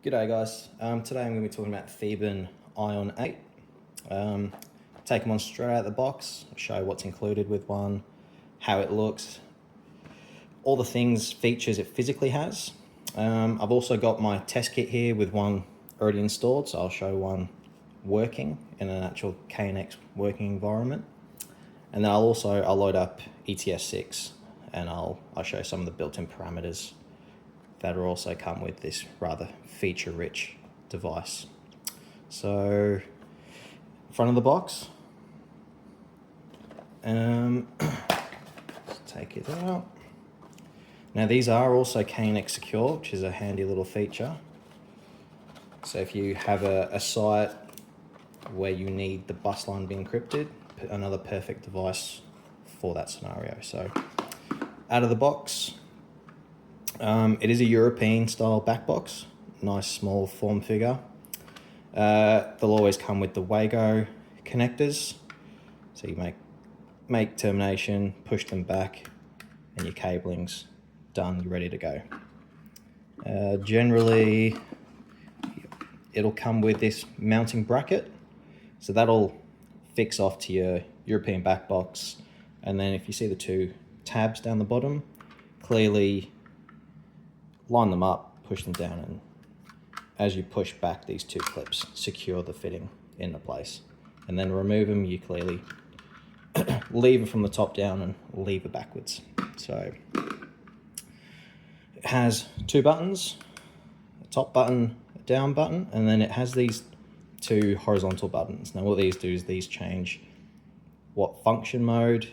G'day guys, today I'm going to be talking about Theben ION 8. Take them on straight out of the box, show what's included with one, how it looks, all the features it physically has. I've also got my test kit here with one already installed, so I'll show one working in an actual KNX working environment. And then I'll load up ETS6 and I'll show some of the built-in parameters that will also come with this rather feature-rich device. So, front of the box, let's take it out. Now these are also KNX secure, which is a handy little feature. So if you have a site where you need the bus line to be encrypted, another perfect device for that scenario. So out of the box, it is a European style back box, nice small form figure. They'll always come with the Wago connectors, so you make termination, push them back, and your cabling's done, you're ready to go. Generally, it'll come with this mounting bracket, so that'll fix off to your European back box, and then if you see the two tabs down the bottom, clearly line them up, push them down, and as you push back, these two clips secure the fitting into place. And then remove them, you clearly lever from the top down and lever backwards. So it has two buttons, a top button, a down button, and then it has these two horizontal buttons. Now what these do is these change what function mode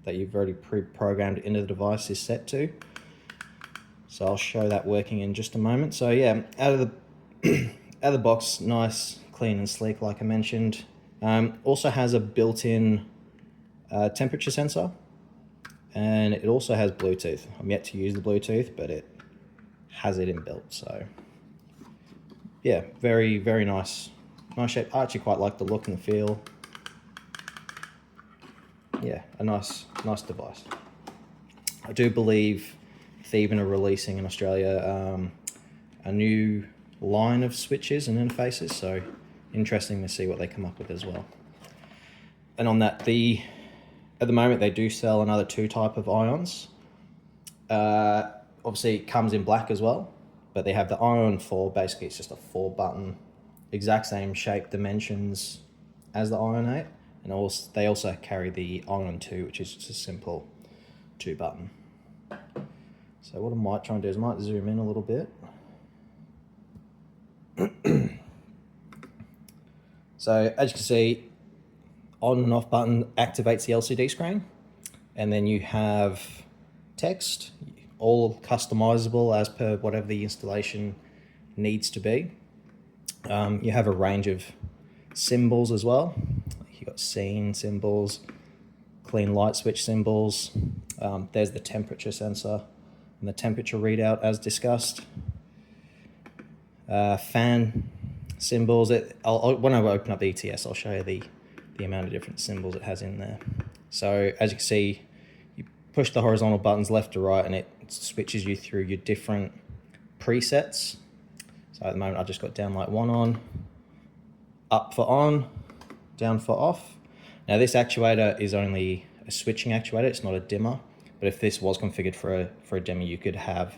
that you've already pre-programmed into the device is set to. So I'll show that working in just a moment. So yeah, out of the box, nice, clean and sleek, like I mentioned. Also has a built-in temperature sensor, and it also has Bluetooth. I'm yet to use the Bluetooth, but it has it inbuilt. So yeah, very, very nice shape. I actually quite like the look and the feel. Yeah, a nice device. I do believe Theben are releasing in Australia a new line of switches and interfaces, so interesting to see what they come up with as well. And on that, at the moment they do sell another two type of ions. Obviously it comes in black as well, but they have the Ion 4, basically it's just a 4-button, exact same shape, dimensions as the Ion 8, and they also carry the Ion 2, which is just a simple 2-button. So what I might try and do is I might zoom in a little bit. So as you can see, on and off button activates the LCD screen, and then you have text, all customizable as per whatever the installation needs to be. You have a range of symbols as well. You've got scene symbols, clean light switch symbols. There's the temperature sensor and the temperature readout as discussed. Fan symbols. When I open up the ETS, I'll show you the amount of different symbols it has in there. So as you can see, you push the horizontal buttons left to right and it switches you through your different presets. So at the moment I've just got down light 1 on, up for on, down for off. Now this actuator is only a switching actuator, it's not a dimmer, but if this was configured for a dimmer, you could have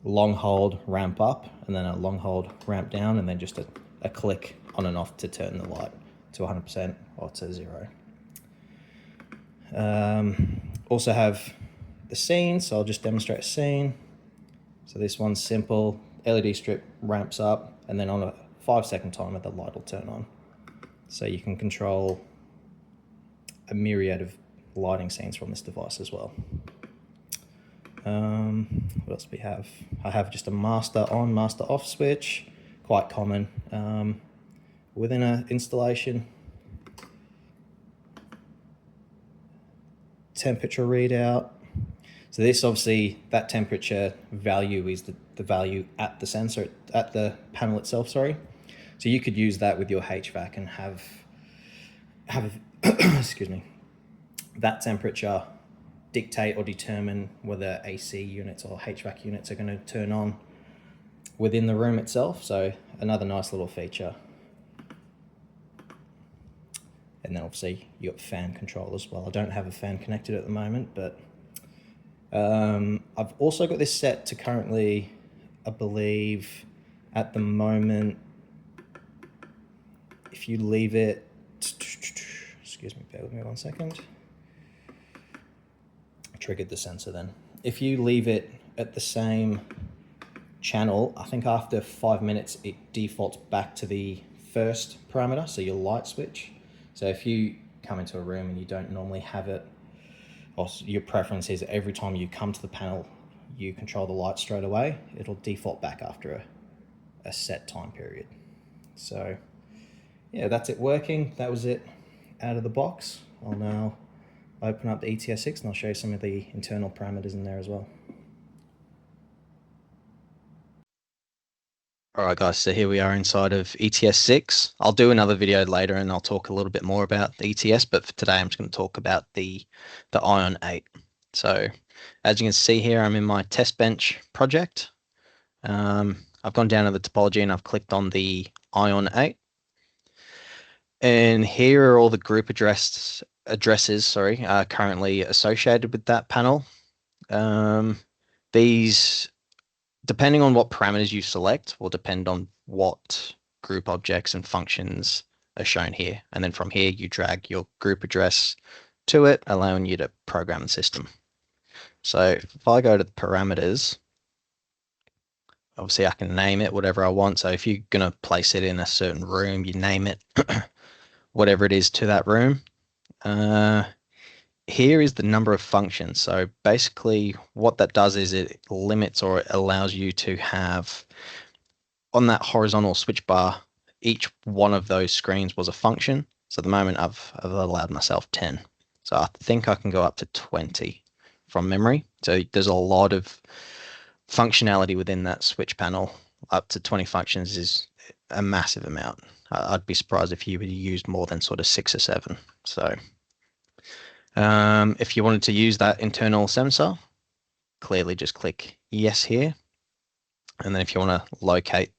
long hold, ramp up, and then a long hold, ramp down, and then just a click on and off to turn the light to 100% or to 0. Also have the scene, so I'll just demonstrate a scene. So this one's simple, LED strip ramps up, and then on a 5-second timer, the light will turn on. So you can control a myriad of lighting scenes from this device as well. What else do we have? I have just a master on, master off switch, quite common within an installation. Temperature readout. So this obviously, that temperature value is the value at the sensor, at the panel itself, sorry. So you could use that with your HVAC and have excuse me, that temperature dictate or determine whether AC units or HVAC units are going to turn on within the room itself. So another nice little feature. And then obviously you got fan control as well. I don't have a fan connected at the moment, but I've also got this set to currently, I believe at the moment, if you leave it, excuse me, bear with me 1 second. I triggered the sensor then. If you leave it at the same channel, I think after 5 minutes, it defaults back to the first parameter, so your light switch. So if you come into a room and you don't normally have it, or your preference is every time you come to the panel, you control the light straight away, it'll default back after a set time period. So yeah, that's it working. That was it out of the box. I'll now open up the ETS6 and I'll show you some of the internal parameters in there as well. All right, guys, so here we are inside of ETS6. I'll do another video later and I'll talk a little bit more about the ETS, but for today I'm just going to talk about the ION 8. So as you can see here, I'm in my test bench project. I've gone down to the topology and I've clicked on the ION 8. And here are all the group addresses currently associated with that panel. These, depending on what parameters you select, will depend on what group objects and functions are shown here. And then from here, you drag your group address to it, allowing you to program the system. So if I go to the parameters, obviously I can name it whatever I want. So if you're going to place it in a certain room, you name it whatever it is to that room. Here is the number of functions. So basically what that does is it limits or it allows you to have on that horizontal switch bar, each one of those screens was a function. So at the moment I've allowed myself 10. So I think I can go up to 20 from memory. So there's a lot of functionality within that switch panel. Up to 20 functions is a massive amount. I'd be surprised if you would use more than sort of 6 or 7. So if you wanted to use that internal sensor, clearly just click yes here. And then if you want to locate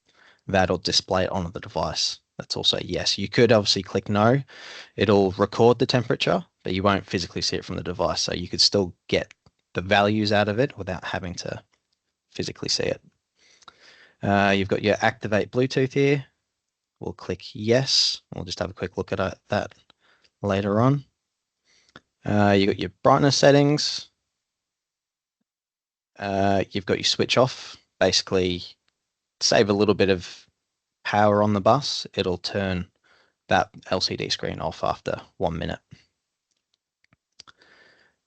that or display it on the device, that's also yes. You could obviously click no. It'll record the temperature, but you won't physically see it from the device. So you could still get the values out of it without having to physically see it. You've got your activate Bluetooth here. We'll click yes. We'll just have a quick look at that later on. You got your brightness settings. You've got your switch off. Basically, save a little bit of power on the bus. It'll turn that LCD screen off after 1 minute.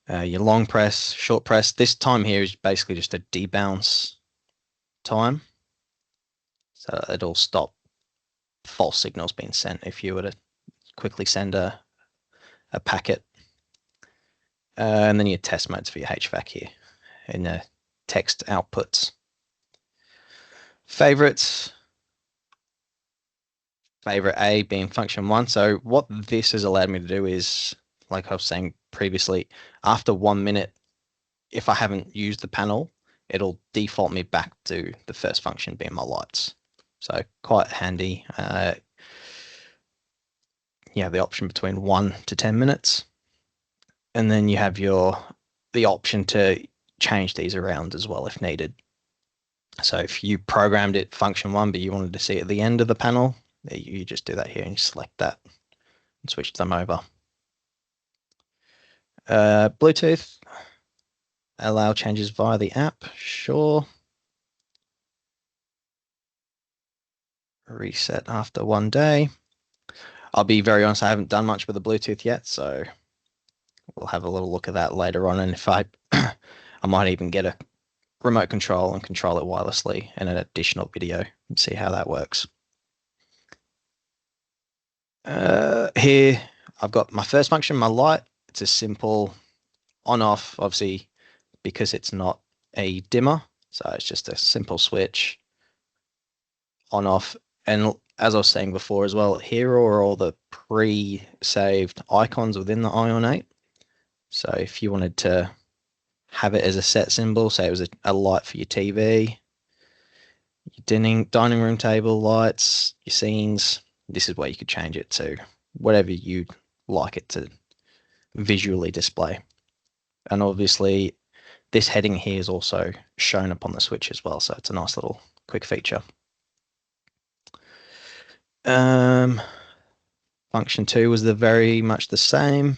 Your long press, short press. This time here is basically just a debounce time. So it'll stop false signals being sent if you were to quickly send a packet. And then your test modes for your HVAC here in the text outputs. Favorites. Favorite A being function 1. So what this has allowed me to do is, like I was saying previously, after 1 minute, if I haven't used the panel, it'll default me back to the first function being my lights. So quite handy. You have the option between 1 to 10 minutes. And then you have the option to change these around as well if needed. So if you programmed it function 1, but you wanted to see at the end of the panel, you just do that here and you select that and switch them over. Bluetooth, allow changes via the app, sure. Reset after 1 day. I'll be very honest, I haven't done much with the Bluetooth yet, so we'll have a little look at that later on. And if I might even get a remote control and control it wirelessly in an additional video and see how that works. Here I've got my first function, my light. It's a simple on-off, obviously, because it's not a dimmer. So it's just a simple switch on-off. And as I was saying before as well, here are all the pre-saved icons within the ION 8. So if you wanted to have it as a set symbol, say it was a light for your TV, your dining room table lights, your scenes. This is where you could change it to whatever you'd like it to visually display. And obviously this heading here is also shown up on the switch as well, so it's a nice little quick feature. Function 2 was very much the same.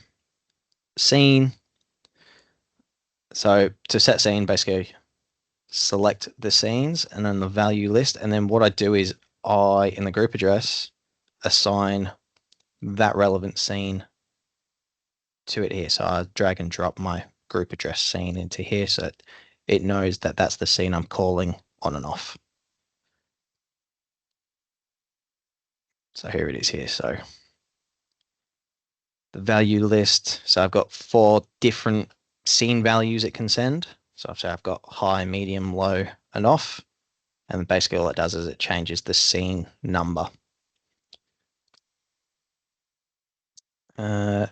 Scene. So to set scene, basically select the scenes and then the value list. And then what I do is in the group address, assign that relevant scene to it here. So I drag and drop my group address scene into here so that it knows that that's the scene I'm calling on and off. So here it is here. So the value list. So I've got 4 different scene values it can send. So I've got high, medium, low, and off. And basically all it does is it changes the scene number.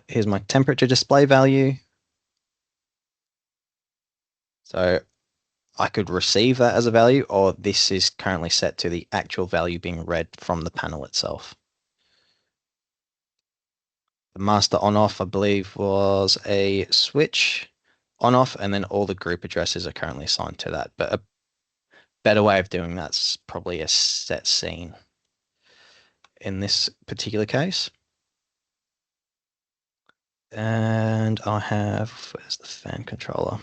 Here's my temperature display value. So I could receive that as a value, or this is currently set to the actual value being read from the panel itself. The master on-off, I believe, was a switch on-off, and then all the group addresses are currently assigned to that. But a better way of doing that's probably a set scene in this particular case. And I have, where's the fan controller?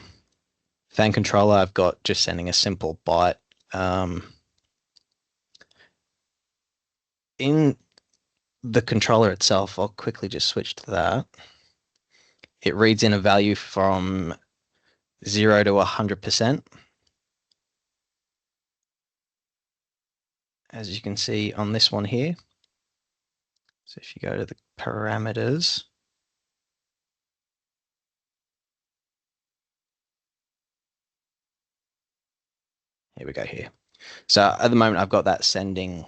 Fan controller, I've got just sending a simple byte. In the controller itself, I'll quickly just switch to that. It reads in a value from 0 to 100%. As you can see on this one here. So if you go to the parameters, here we go here. So at the moment I've got that sending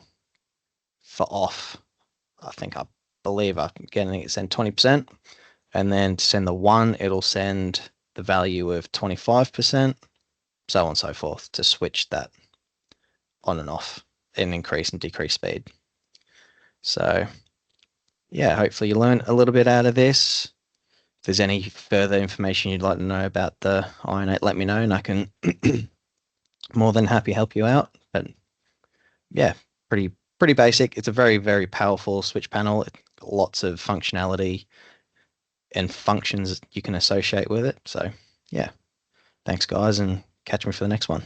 for off. I believe I'm getting it send 20%. And then to send the 1, it'll send the value of 25%, so on and so forth, to switch that on and off and increase and decrease speed. So yeah, hopefully you learn a little bit out of this. If there's any further information you'd like to know about the Ion 8, let me know and I can more than happy help you out. But yeah, pretty basic. It's a very, very powerful switch panel. Lots of functionality and functions you can associate with it. So yeah, thanks guys, and catch me for the next one.